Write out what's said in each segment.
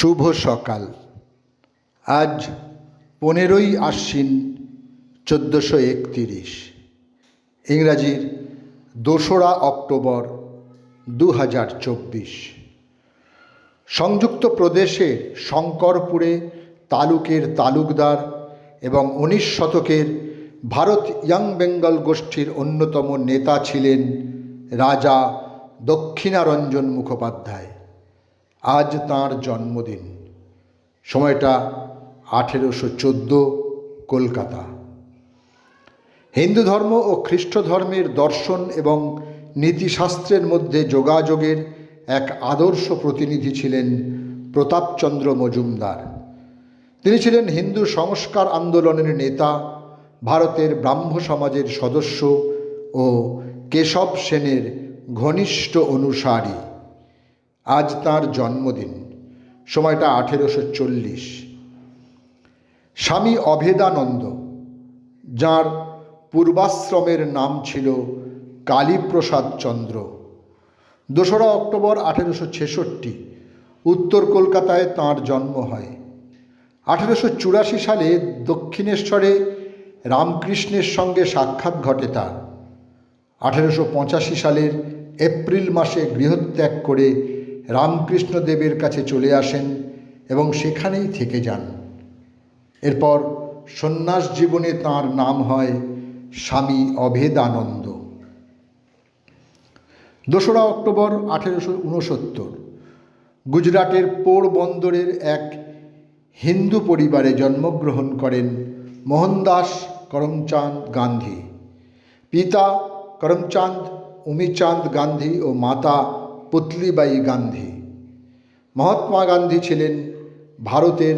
শুভ সকাল। আজ 15ই আশ্বিন 1431, ইংরাজির 2রা অক্টোবর 2024। সংযুক্ত প্রদেশের শঙ্করপুরে তালুকের তালুকদার এবং 19 শতকের ভারত ইয়াং বেঙ্গল গোষ্ঠীর অন্যতম নেতা ছিলেন রাজা দক্ষিণারঞ্জন মুখোপাধ্যায়। আজ তাঁর জন্মদিন। সময়টা 1814, কলকাতা। হিন্দু ধর্ম ও খ্রিস্ট ধর্মের দর্শন এবং নীতিশাস্ত্রের মধ্যে যোগাযোগের এক আদর্শ প্রতিনিধি ছিলেন প্রতাপচন্দ্র মজুমদার। তিনি ছিলেন হিন্দু সংস্কার আন্দোলনের নেতা, ভারতের ব্রাহ্ম সমাজের সদস্য ও কেশব সেনের ঘনিষ্ঠ অনুসারী। আজ তাঁর জন্মদিন। সময়টা 1840। স্বামী অভেদানন্দ, যাঁর পূর্বাশ্রমের নাম ছিল কালীপ্রসাদ চন্দ্র, 2রা অক্টোবর 1866 উত্তর কলকাতায় তাঁর জন্ম হয়। 1884 সালে দক্ষিণেশ্বরে রামকৃষ্ণের সঙ্গে সাক্ষাৎ ঘটে তাঁর। 1885 সালের এপ্রিল মাসে গৃহত্যাগ করে রামকৃষ্ণদেবের কাছে চলে আসেন এবং সেখানেই থেকে যান। এরপর সন্ন্যাস জীবনে তাঁর নাম হয় স্বামী অভেদানন্দ। 2রা অক্টোবর 1869 গুজরাটের পোরবন্দরের এক হিন্দু পরিবারে জন্মগ্রহণ করেন মোহনদাস করমচাঁদ গান্ধী। পিতা করমচাঁদ উমিচাঁদ গান্ধী ও মাতা পুতলিবাই গান্ধী। মহাত্মা গান্ধী ছিলেন ভারতের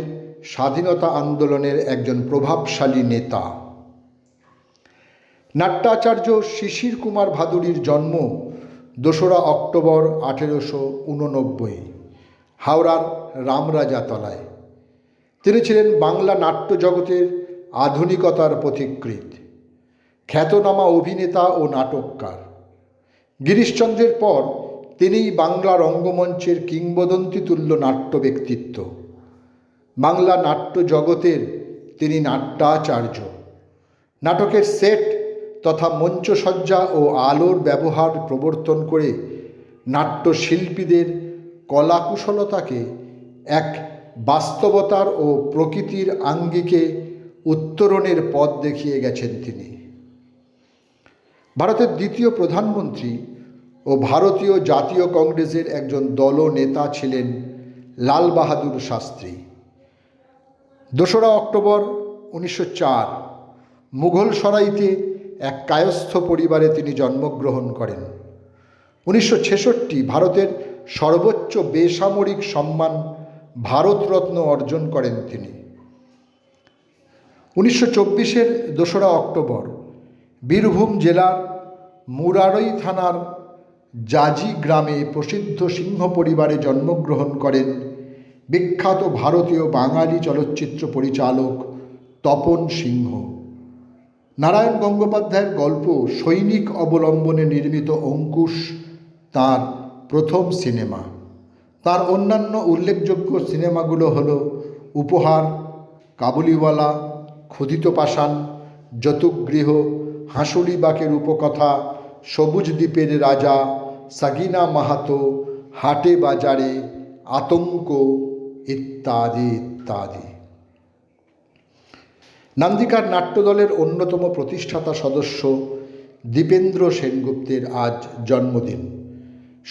স্বাধীনতা আন্দোলনের একজন প্রভাবশালী নেতা। নাট্যাচার্য শিশির কুমার ভাদুড়ির জন্ম 2রা অক্টোবর 1889 হাওড়ার রামরাজাতলায়। তিনি ছিলেন বাংলা নাট্য জগতের আধুনিকতার পথিকৃৎ, খ্যাতনামা অভিনেতা ও নাটককার। গিরিশচন্দ্রের পর তিনিই বাংলা রঙ্গমঞ্চের কিংবদন্তিতুল্য নাট্য ব্যক্তিত্ব। বাংলা নাট্য জগতের তিনি নাট্যাচার্য। নাটকের সেট তথা মঞ্চসজ্জা ও আলোর ব্যবহার প্রবর্তন করে নাট্যশিল্পীদের কলাকুশলতাকে এক বাস্তবতার ও প্রকৃতির আঙ্গিকে উত্তরণের পথ দেখিয়ে গেছেন তিনি। ভারতের দ্বিতীয় প্রধানমন্ত্রী ও ভারতীয় জাতীয় কংগ্রেসের একজন দলনেতা ছিলেন লাল বাহাদুর শাস্ত্রী। 2রা অক্টোবর 1904 মুঘলসরাইতে এক কায়স্থ পরিবারে তিনি জন্মগ্রহণ করেন। 1966 ভারতের সর্বোচ্চ বেসামরিক সম্মান ভারতরত্ন অর্জন করেন তিনি। 1924 2রা অক্টোবর বীরভূম জেলার মুরারই থানার জাজি গ্রামে প্রসিদ্ধ সিংহ পরিবারে জন্মগ্রহণ করেন বিখ্যাত ভারতীয় বাঙালি চলচ্চিত্র পরিচালক তপন সিংহ। নারায়ণ গঙ্গোপাধ্যায়ের গল্প সৈনিক অবলম্বনে নির্মিত অঙ্কুশ তাঁর প্রথম সিনেমা। তার অন্যান্য উল্লেখযোগ্য সিনেমাগুলো হল উপহার, কাবুলিওয়ালা, ক্ষুধিত পাষাণ, যতুগৃহ, হাঁসুলি বাঁকের উপকথা, সবুজ দ্বীপের রাজা, সাগিনা মাহাতো, হাটে বাজারে, আতঙ্ক ইত্যাদি ইত্যাদি। নান্দিকার নাট্যদলের অন্যতম প্রতিষ্ঠাতা সদস্য দীপেন্দ্র সেনগুপ্তের আজ জন্মদিন।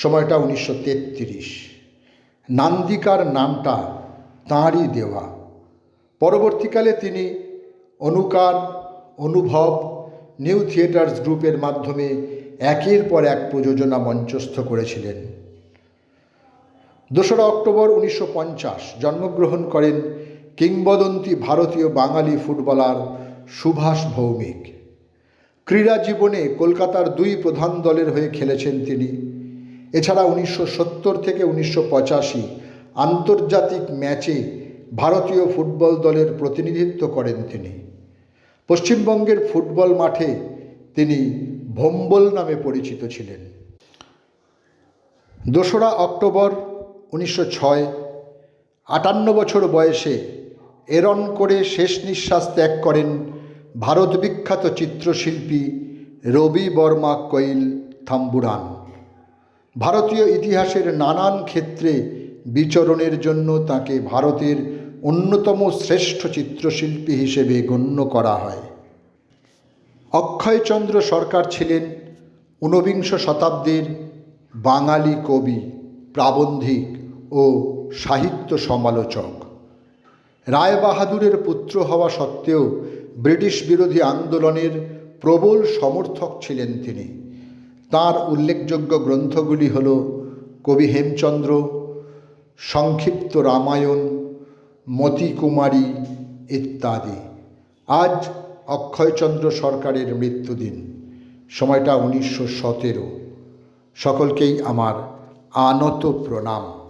সময়টা 1933। নান্দিকার নামটা তাঁরই দেওয়া। পরবর্তীকালে তিনি অনুকার, অনুভব, নিউ থিয়েটার্স গ্রুপের মাধ্যমে একের পর এক প্রযোজনা মঞ্চস্থ করেছিলেন। 2রা অক্টোবর 1950 জন্মগ্রহণ করেন কিংবদন্তি ভারতীয় বাঙালি ফুটবলার সুভাষ ভৌমিক। ক্রীড়া জীবনে কলকাতার 2 প্রধান দলের হয়ে খেলেছেন তিনি। এছাড়া 1970 থেকে 1985 আন্তর্জাতিক ম্যাচে ভারতীয় ফুটবল দলের প্রতিনিধিত্ব করেন তিনি। পশ্চিমবঙ্গের ফুটবল মাঠে তিনি ভোম্বল নামে পরিচিত ছিলেন। 2রা অক্টোবর 1906 58 বছর বয়সে এরন করে শেষ নিঃশ্বাস ত্যাগ করেন ভারত বিখ্যাত চিত্রশিল্পী রবি বর্মা কৈল থাম্বুরান। ভারতীয় ইতিহাসের নানান ক্ষেত্রে বিচরণের জন্য তাকে ভারতের অন্যতম শ্রেষ্ঠ চিত্রশিল্পী হিসেবে গণ্য করা হয়। অক্ষয়চন্দ্র সরকার ছিলেন ঊনবিংশ শতাব্দীর বাঙালি কবি, প্রাবন্ধিক ও সাহিত্য সমালোচক। রায়বাহাদুরের পুত্র হওয়া সত্ত্বেও ব্রিটিশ বিরোধী আন্দোলনের প্রবল সমর্থক ছিলেন তিনি। তাঁর উল্লেখযোগ্য গ্রন্থগুলি হল কবি হেমচন্দ্র, সংক্ষিপ্ত রামায়ণ, মতিকুমারী ইত্যাদি। আজ অক্ষয়চন্দ্র সরকারের মৃত্যুদিন, সময়টা 1917। সকলকেই আমার আনত প্রণাম।